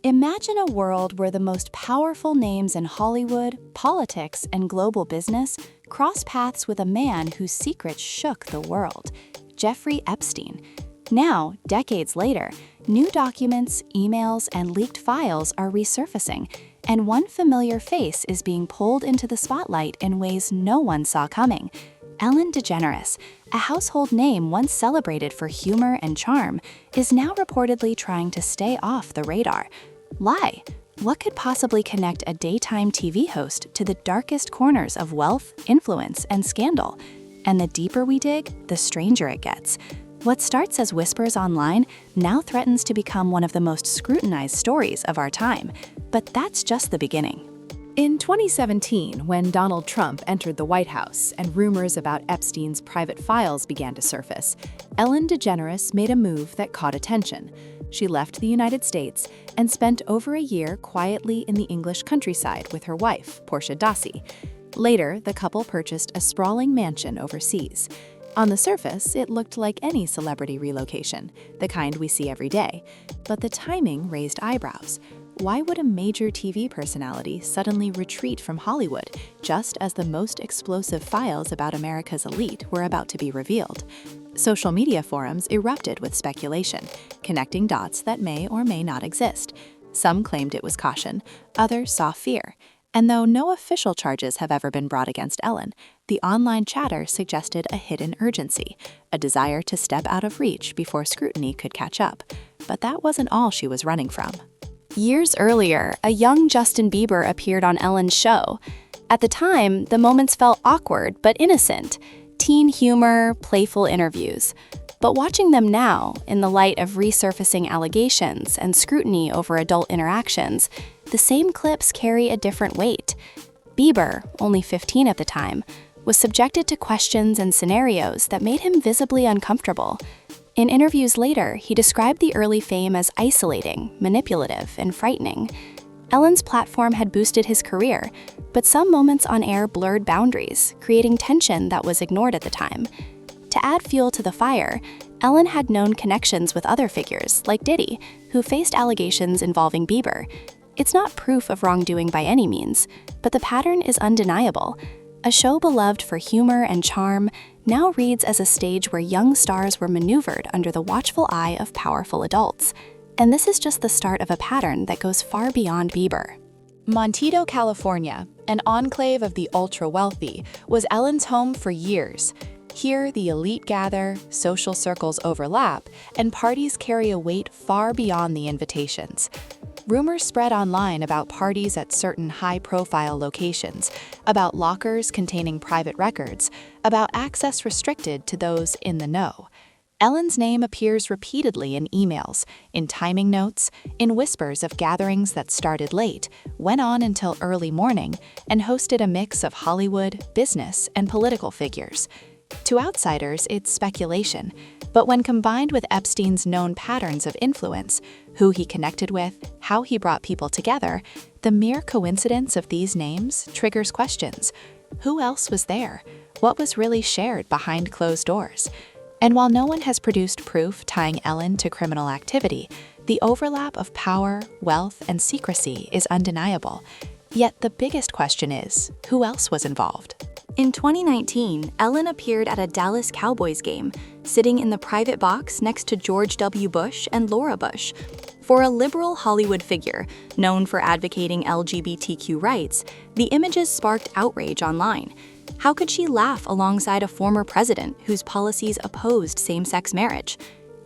Imagine a world where the most powerful names in Hollywood, politics, and global business cross paths with a man whose secrets shook the world, Jeffrey Epstein. Now, decades later, new documents, emails, and leaked files are resurfacing, and one familiar face is being pulled into the spotlight in ways no one saw coming. Ellen DeGeneres, a household name once celebrated for humor and charm, is now reportedly trying to stay off the radar. Why? What could possibly connect a daytime TV host to the darkest corners of wealth, influence, and scandal? And the deeper we dig, the stranger it gets. What starts as whispers online now threatens to become one of the most scrutinized stories of our time. But that's just the beginning. In 2017, when Donald Trump entered the White House and rumors about Epstein's private files began to surface, Ellen DeGeneres made a move that caught attention. She left the United States and spent over a year quietly in the English countryside with her wife, Portia Dossi. Later, the couple purchased a sprawling mansion overseas. On the surface, it looked like any celebrity relocation, the kind we see every day. But the timing raised eyebrows. Why would a major TV personality suddenly retreat from Hollywood just as the most explosive files about America's elite were about to be revealed? Social media forums erupted with speculation, connecting dots that may or may not exist. Some claimed it was caution, others saw fear. And though no official charges have ever been brought against Ellen, the online chatter suggested a hidden urgency, a desire to step out of reach before scrutiny could catch up. But that wasn't all she was running from. Years earlier, a young Justin Bieber appeared on Ellen's show. At the time, the moments felt awkward but innocent. Teen humor, playful interviews. But watching them now, in the light of resurfacing allegations and scrutiny over adult interactions, the same clips carry a different weight. Bieber, only 15 at the time, was subjected to questions and scenarios that made him visibly uncomfortable. In interviews later, he described the early fame as isolating, manipulative, and frightening. Ellen's platform had boosted his career, but some moments on air blurred boundaries, creating tension that was ignored at the time. To add fuel to the fire, Ellen had known connections with other figures, like Diddy, who faced allegations involving Bieber. It's not proof of wrongdoing by any means, but the pattern is undeniable. A show beloved for humor and charm now reads as a stage where young stars were maneuvered under the watchful eye of powerful adults. And this is just the start of a pattern that goes far beyond Bieber. Montito, California, an enclave of the ultra-wealthy, was Ellen's home for years. Here, the elite gather, social circles overlap, and parties carry a weight far beyond the invitations. Rumors spread online about parties at certain high-profile locations, about lockers containing private records, about access restricted to those in the know. Ellen's name appears repeatedly in emails, in timing notes, in whispers of gatherings that started late, went on until early morning, and hosted a mix of Hollywood, business, and political figures. To outsiders, it's speculation, but when combined with Epstein's known patterns of influence, who he connected with, how he brought people together, the mere coincidence of these names triggers questions. Who else was there? What was really shared behind closed doors? And while no one has produced proof tying Ellen to criminal activity, the overlap of power, wealth, and secrecy is undeniable. Yet the biggest question is, who else was involved? In 2019, Ellen appeared at a Dallas Cowboys game, sitting in the private box next to George W. Bush and Laura Bush. For a liberal Hollywood figure, known for advocating LGBTQ rights, the images sparked outrage online. How could she laugh alongside a former president whose policies opposed same-sex marriage?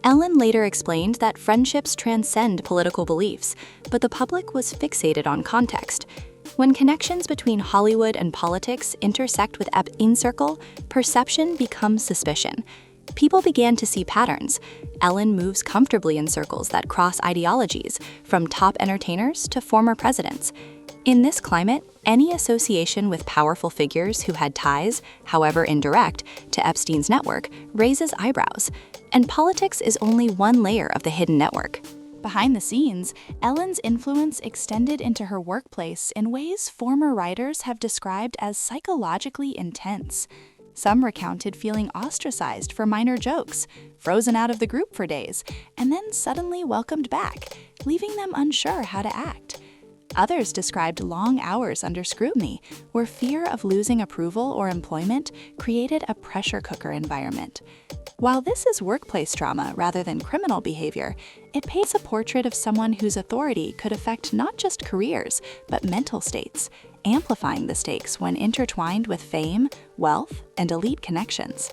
Ellen later explained that friendships transcend political beliefs, but the public was fixated on context. When connections between Hollywood and politics intersect with Epstein's circle, perception becomes suspicion. People began to see patterns. Ellen moves comfortably in circles that cross ideologies, from top entertainers to former presidents. In this climate, any association with powerful figures who had ties, however indirect, to Epstein's network raises eyebrows. And politics is only one layer of the hidden network. Behind the scenes, Ellen's influence extended into her workplace in ways former writers have described as psychologically intense. Some recounted feeling ostracized for minor jokes, frozen out of the group for days, and then suddenly welcomed back, leaving them unsure how to act. Others described long hours under scrutiny, where fear of losing approval or employment created a pressure cooker environment. While this is workplace trauma rather than criminal behavior, it paints a portrait of someone whose authority could affect not just careers, but mental states, amplifying the stakes when intertwined with fame, wealth, and elite connections.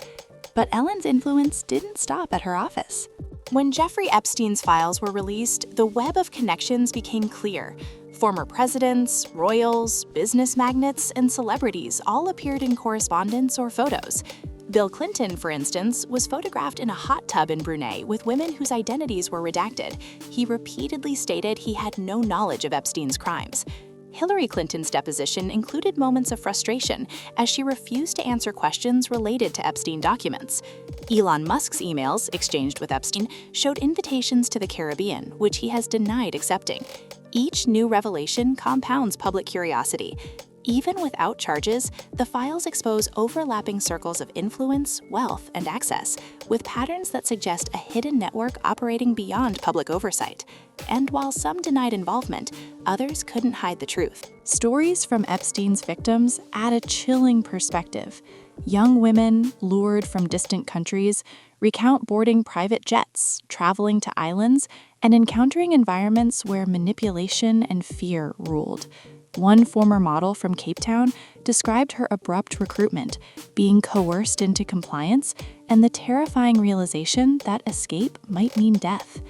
But Ellen's influence didn't stop at her office. When Jeffrey Epstein's files were released, the web of connections became clear. Former presidents, royals, business magnates, and celebrities all appeared in correspondence or photos. Bill Clinton, for instance, was photographed in a hot tub in Brunei with women whose identities were redacted. He repeatedly stated he had no knowledge of Epstein's crimes. Hillary Clinton's deposition included moments of frustration as she refused to answer questions related to Epstein documents. Elon Musk's emails, exchanged with Epstein, showed invitations to the Caribbean, which he has denied accepting. Each new revelation compounds public curiosity. Even without charges, the files expose overlapping circles of influence, wealth, and access, with patterns that suggest a hidden network operating beyond public oversight. And while some denied involvement, others couldn't hide the truth. Stories from Epstein's victims add a chilling perspective. Young women, lured from distant countries, recount boarding private jets, traveling to islands, and encountering environments where manipulation and fear ruled. One former model from Cape Town described her abrupt recruitment, being coerced into compliance, and the terrifying realization that escape might mean death.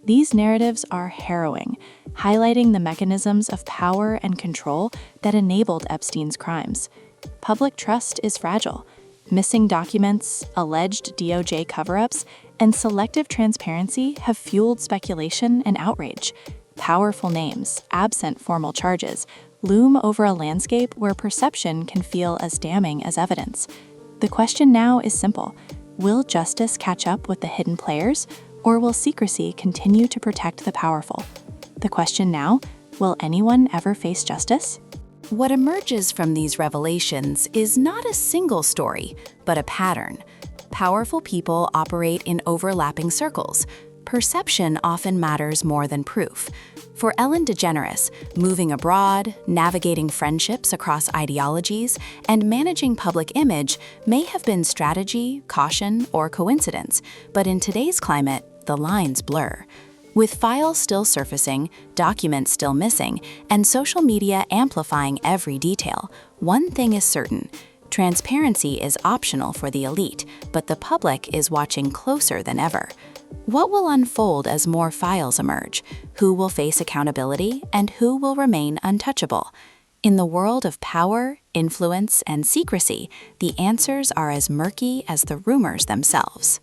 These narratives are harrowing, highlighting the mechanisms of power and control that enabled Epstein's crimes. Public trust is fragile. Missing documents, alleged DOJ cover-ups, and selective transparency have fueled speculation and outrage. Powerful names, absent formal charges, loom over a landscape where perception can feel as damning as evidence. The question now is simple. Will justice catch up with the hidden players, or will secrecy continue to protect the powerful? The question now, will anyone ever face justice? What emerges from these revelations is not a single story, but a pattern. Powerful people operate in overlapping circles. Perception often matters more than proof. For Ellen DeGeneres, moving abroad, navigating friendships across ideologies, and managing public image may have been strategy, caution, or coincidence, but in today's climate, the lines blur. With files still surfacing, documents still missing, and social media amplifying every detail, one thing is certain. Transparency is optional for the elite, but the public is watching closer than ever. What will unfold as more files emerge? Who will face accountability, and who will remain untouchable? In the world of power, influence, and secrecy, the answers are as murky as the rumors themselves.